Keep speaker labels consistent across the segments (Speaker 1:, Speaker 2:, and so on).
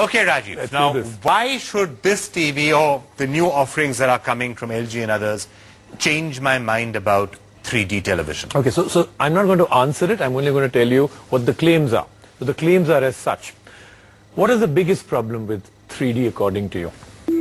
Speaker 1: Okay, Rajiv. Now, why should this TV or the new offerings that are coming from LG and others change my mind about 3D television?
Speaker 2: Okay, so I'm not going to answer it. I'm only going to tell you what the claims are. So the claims are as such. What is the biggest problem with 3D according to you?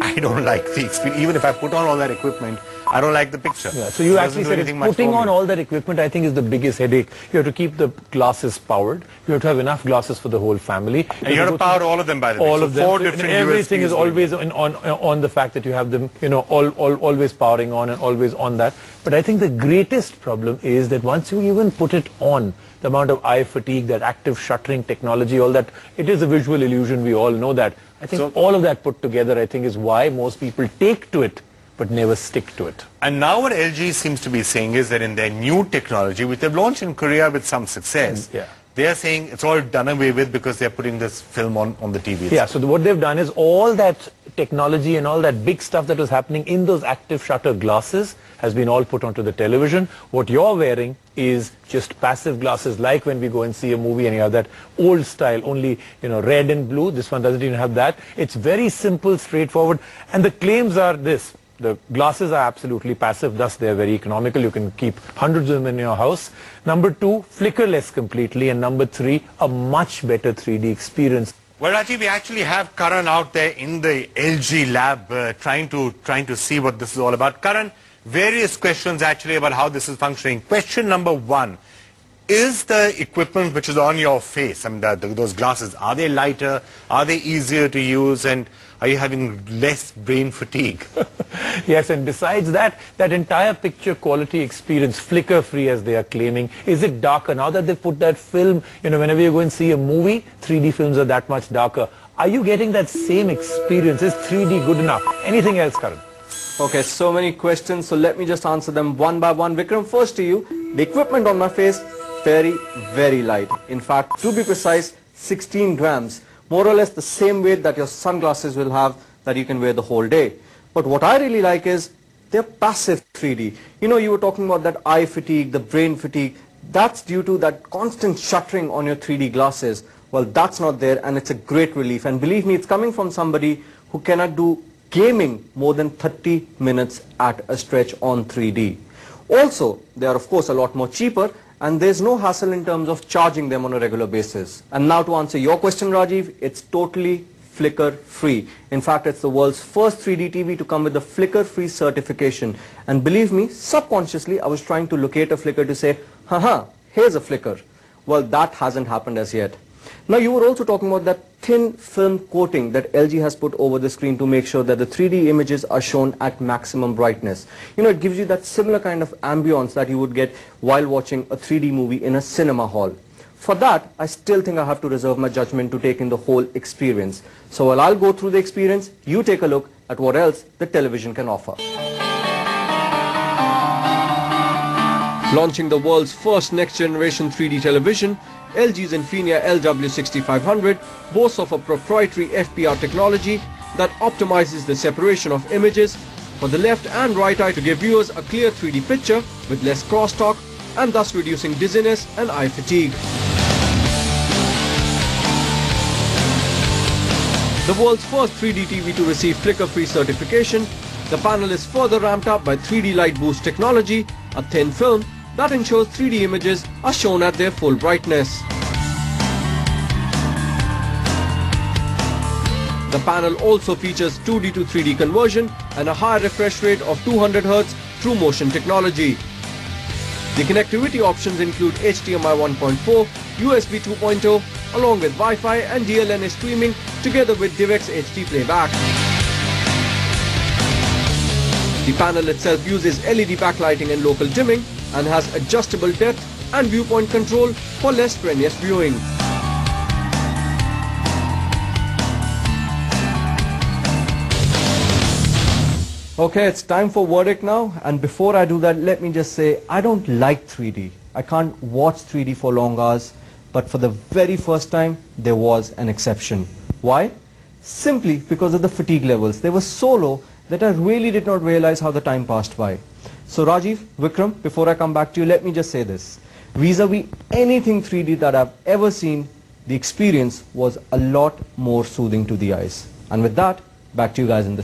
Speaker 1: I don't like the experience. Even if I put on all that equipment, I don't like the picture.
Speaker 2: Yeah, so you actually said putting on all that equipment, I think, is the biggest headache. You have to keep the glasses powered. You have to have enough glasses for the whole family.
Speaker 1: And you have to power all of them, by the way.
Speaker 2: All of them.
Speaker 1: Four different
Speaker 2: everything
Speaker 1: USBs
Speaker 2: is always on the fact that you have them, you know, always powering on and always on that. But I think the greatest problem is that once you even put it on, the amount of eye fatigue, that active shuttering technology, all that, it is a visual illusion. We all know that. I think all of that put together, I think, is why most people take to it but never stick to it.
Speaker 1: And now what LG seems to be saying is that in their new technology, which they've launched in Korea with some success, they are saying it's all done away with because they're putting this film on the TV itself.
Speaker 2: Yeah, so what they've done is all that technology and all that big stuff that was happening in those active shutter glasses has been all put onto the television. What you're wearing is just passive glasses, like when we go and see a movie and you have that old style, only, you know, red and blue. This one doesn't even have that. It's very simple, straightforward. And the claims are this. The glasses are absolutely passive, thus they are very economical. You can keep hundreds of them in your house. Number two, flickerless completely. And number three, a much better 3D experience.
Speaker 1: Well, Rajiv, we actually have Karan out there in the LG lab trying to see what this is all about. Karan, various questions actually about how this is functioning. Question number one, is the equipment which is on your face, I mean, those glasses, are they lighter? Are they easier to use? And are you having less brain fatigue?
Speaker 2: Yes, and besides that, that entire picture quality experience, flicker-free as they are claiming, is it darker? Now that they've put that film, you know, whenever you go and see a movie, 3D films are that much darker. Are you getting that same experience? Is 3D good enough? Anything else, Karan?
Speaker 3: Okay, so many questions, so let me just answer them one by one. Vikram, first to you, the equipment on my face, very, very light. In fact, to be precise, 16 grams. More or less the same weight that your sunglasses will have that you can wear the whole day. But what I really like is they're passive 3D. You know, you were talking about that eye fatigue, the brain fatigue. That's due to that constant shuttering on your 3D glasses. Well, that's not there, and it's a great relief. And believe me, it's coming from somebody who cannot do gaming more than 30 minutes at a stretch on 3D. Also, they are of course a lot more cheaper, and there's no hassle in terms of charging them on a regular basis. And now to answer your question, Rajiv, it's totally flicker-free. In fact, it's the world's first 3D TV to come with the flicker-free certification. And believe me, subconsciously, I was trying to locate a flicker to say, haha, here's a flicker. Well, that hasn't happened as yet. Now, you were also talking about that thin film coating that LG has put over the screen to make sure that the 3D images are shown at maximum brightness. You know, it gives you that similar kind of ambience that you would get while watching a 3D movie in a cinema hall. For that, I still think I have to reserve my judgment to take in the whole experience. So while I'll go through the experience, you take a look at what else the television can offer. Launching the world's first next-generation 3D television, LG's Infinia LW6500 boasts of a proprietary FPR technology that optimizes the separation of images for the left and right eye to give viewers a clear 3D picture with less crosstalk and thus reducing dizziness and eye fatigue. The world's first 3D TV to receive flicker-free certification, the panel is further ramped up by 3D Light Boost technology, a thin film that ensures 3D images are shown at their full brightness. The panel also features 2D to 3D conversion and a high refresh rate of 200 Hz through motion technology. The connectivity options include HDMI 1.4, USB 2.0, along with Wi-Fi and DLNA streaming together with DivX HD playback. The panel itself uses LED backlighting and local dimming and has adjustable depth and viewpoint control for less strenuous viewing. Okay, it's time for verdict now, and before I do that, let me just say I don't like 3D. I can't watch 3D for long hours, but for the very first time there was an exception. Why? Simply because of the fatigue levels. They were so low that I really did not realize how the time passed by. So Rajiv, Vikram, before I come back to you, let me just say this. Vis-a-vis anything 3D that I've ever seen, the experience was a lot more soothing to the eyes. And with that, back to you guys in the